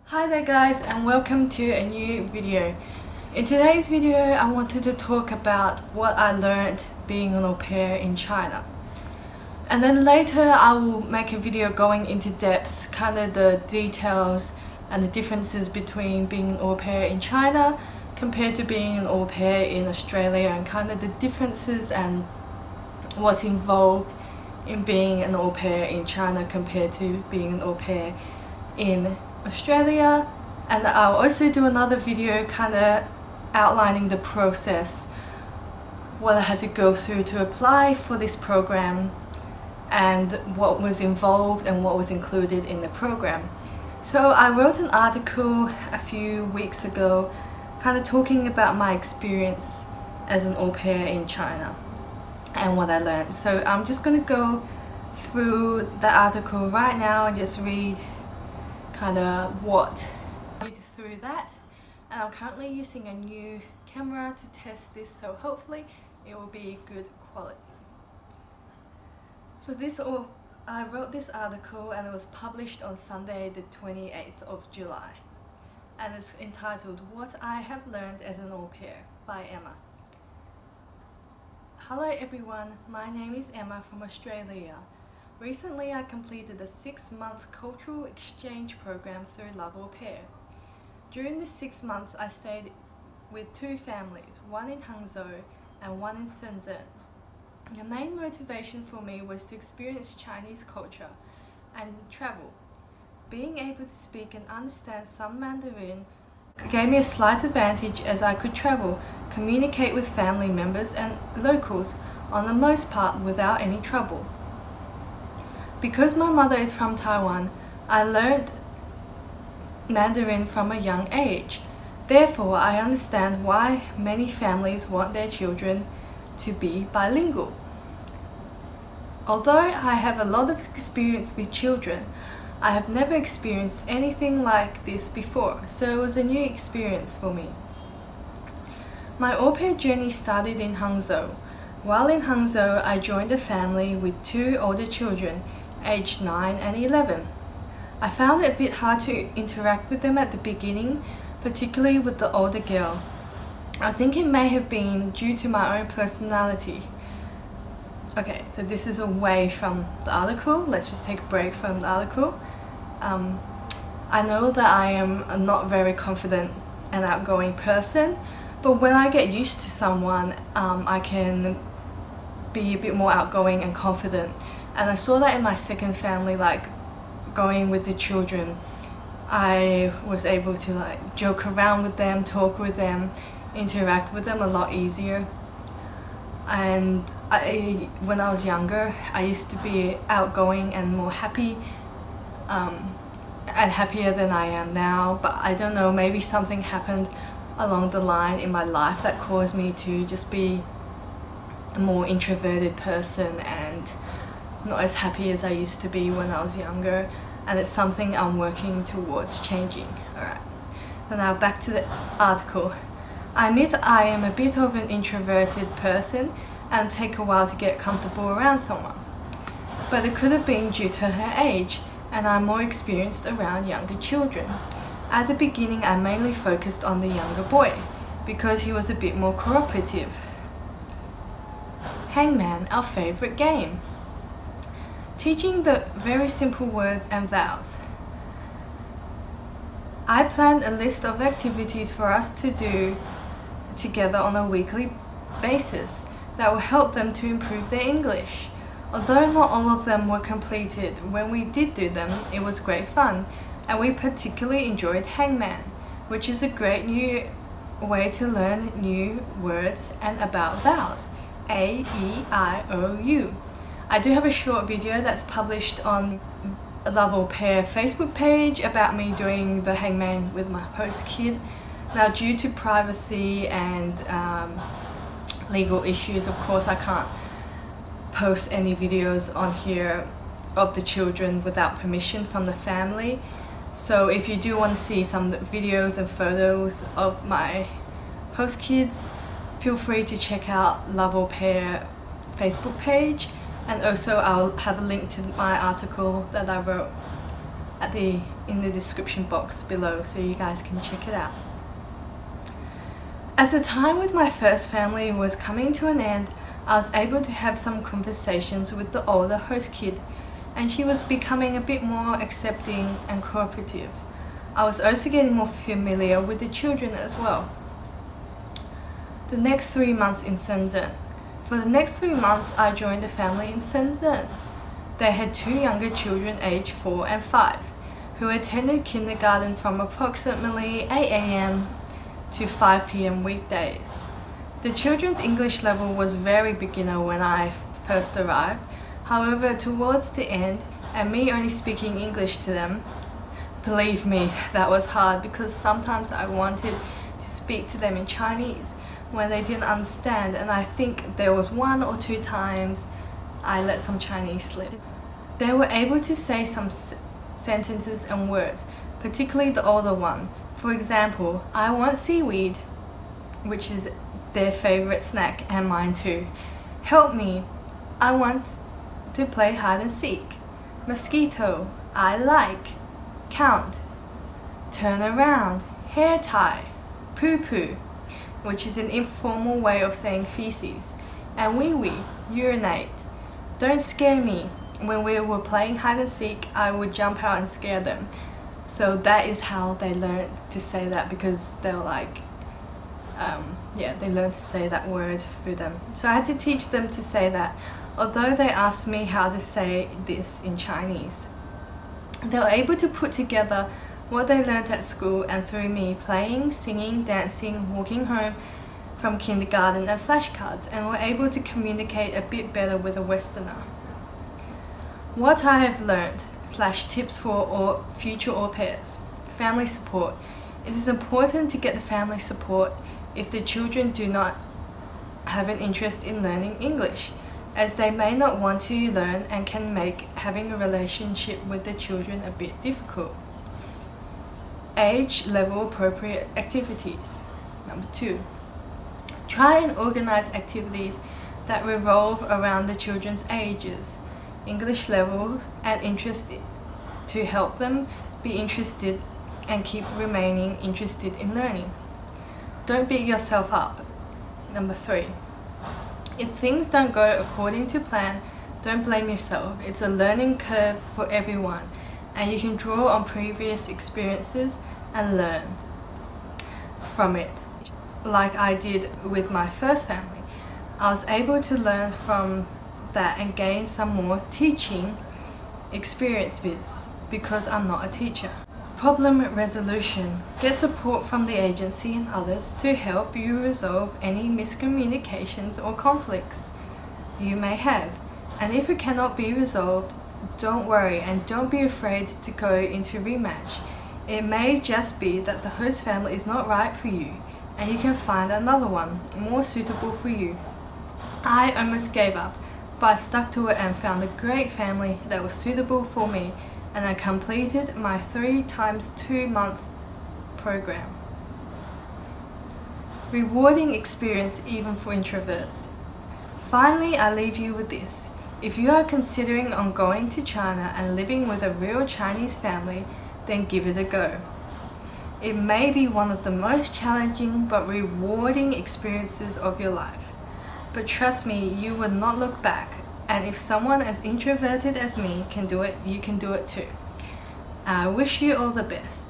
Hi there guys, and welcome to a new video. In today's video I wanted to talk about what I learned being an au pair in China. And then later I will make a video going into depth, kind of the details and the differences between being an au pair in China compared to being an au pair in Australia, and kind of the differences and what's involved in being an au pair in China compared to being an au pair in Australia. And I'll also do another video kind of outlining the process, what I had to go through to apply for this program and what was involved and what was included in the program. So I wrote an article a few weeks ago kind of talking about my experience as an au pair in China and what I learned. So I'm just going to go through the article right now and just read kind of through that. And I'm currently using a new camera to test this, so hopefully it will be good quality. So I wrote this article and it was published on Sunday the 28th of July, and it's entitled What I Have Learned as an Au Pair by Emma. Hello everyone, my name is Emma from Australia. Recently I completed a 6-month cultural exchange program through Love Au Pair. During the 6 months I stayed with 2 families, one in Hangzhou and one in Shenzhen. The main motivation for me was to experience Chinese culture and travel. Being able to speak and understand some Mandarin gave me a slight advantage, as I could travel, communicate with family members and locals on the most part without any trouble. Because my mother is from Taiwan, I learned Mandarin from a young age. Therefore, I understand why many families want their children to be bilingual. Although I have a lot of experience with children, I have never experienced anything like this before, so it was a new experience for me. My au pair journey started in Hangzhou. While in Hangzhou, I joined a family with 2 older children, aged 9 and 11. I found it a bit hard to interact with them at the beginning, particularly with the older girl. I think it may have been due to my own personality. Okay, so this is away from the article. Let's just take a break from the article. I know that I am a not very confident and outgoing person, but when I get used to someone, I can be a bit more outgoing and confident. And I saw that in my second family, like going with the children. I was able to joke around with them, talk with them, interact with them a lot easier. And when I was younger, I used to be outgoing and more happy, and happier than I am now. But I don't know, maybe something happened along the line in my life that caused me to just be a more introverted person and not as happy as I used to be when I was younger, and it's something I'm working towards changing. Alright, so now back to the article. I admit I am a bit of an introverted person and take a while to get comfortable around someone, but it could have been due to her age, and I'm more experienced around younger children. At the beginning I mainly focused on the younger boy because he was a bit more cooperative. Hangman, our favourite game. Teaching the very simple words and vowels. I planned a list of activities for us to do together on a weekly basis that will help them to improve their English. Although not all of them were completed, when we did do them, it was great fun, and we particularly enjoyed Hangman, which is a great new way to learn new words and about vowels. A, E, I, O, U. I do have a short video that's published on Love Au Pair Facebook page about me doing the Hangman with my host kid. Now, due to privacy and legal issues, of course I can't post any videos on here of the children without permission from the family. So if you do want to see some videos and photos of my host kids, feel free to check out Love Au Pair Facebook page, and also I'll have a link to my article that I wrote in the description box below so you guys can check it out. As the time with my first family was coming to an end, I was able to have some conversations with the older host kid, and she was becoming a bit more accepting and cooperative. I was also getting more familiar with the children as well. The next 3 months in Shenzhen. For the next 3 months, I joined a family in Shenzhen. They had 2 younger children aged 4 and 5, who attended kindergarten from approximately 8 a.m. to 5 p.m. weekdays. The children's English level was very beginner when I first arrived. However, towards the end, and me only speaking English to them, believe me, that was hard because sometimes I wanted to speak to them in Chinese when they didn't understand, and I think there was 1 or 2 times I let some Chinese slip. They were able to say some sentences and words, particularly the older one. For example, I want seaweed, which is their favorite snack and mine too. Help me, I want to play hide and seek. Mosquito, I like. Count, turn around, hair tie, poo poo, which is an informal way of saying feces, and wee wee, urinate. Don't scare me. When we were playing hide and seek, I would jump out and scare them. So that is how they learned to say that, because they were like, they learned to say that word for them. So I had to teach them to say that, although they asked me how to say this in Chinese. They were able to put together what they learned at school and through me playing, singing, dancing, walking home from kindergarten and flashcards, and were able to communicate a bit better with a Westerner. What I have learned / tips for future au pairs. Family support. It is important to get the family support if the children do not have an interest in learning English, as they may not want to learn and can make having a relationship with the children a bit difficult. Age level appropriate activities. Number 2. Try and organize activities that revolve around the children's ages, English levels, and interest to help them be interested and keep remaining interested in learning. Don't beat yourself up. Number 3. If things don't go according to plan, don't blame yourself. It's a learning curve for everyone, and you can draw on previous experiences and learn from it. Like I did with my first family, I was able to learn from that and gain some more teaching experiences because I'm not a teacher. Problem resolution. Get support from the agency and others to help you resolve any miscommunications or conflicts you may have. And if it cannot be resolved, don't worry and don't be afraid to go into rematch. It may just be that the host family is not right for you and you can find another one more suitable for you. I almost gave up, but I stuck to it and found a great family that was suitable for me, and I completed my 3 times 2 month program. Rewarding experience even for introverts. Finally, I leave you with this. If you are considering on going to China and living with a real Chinese family, then give it a go. It may be one of the most challenging but rewarding experiences of your life. But trust me, you will not look back. And if someone as introverted as me can do it, you can do it too. I wish you all the best.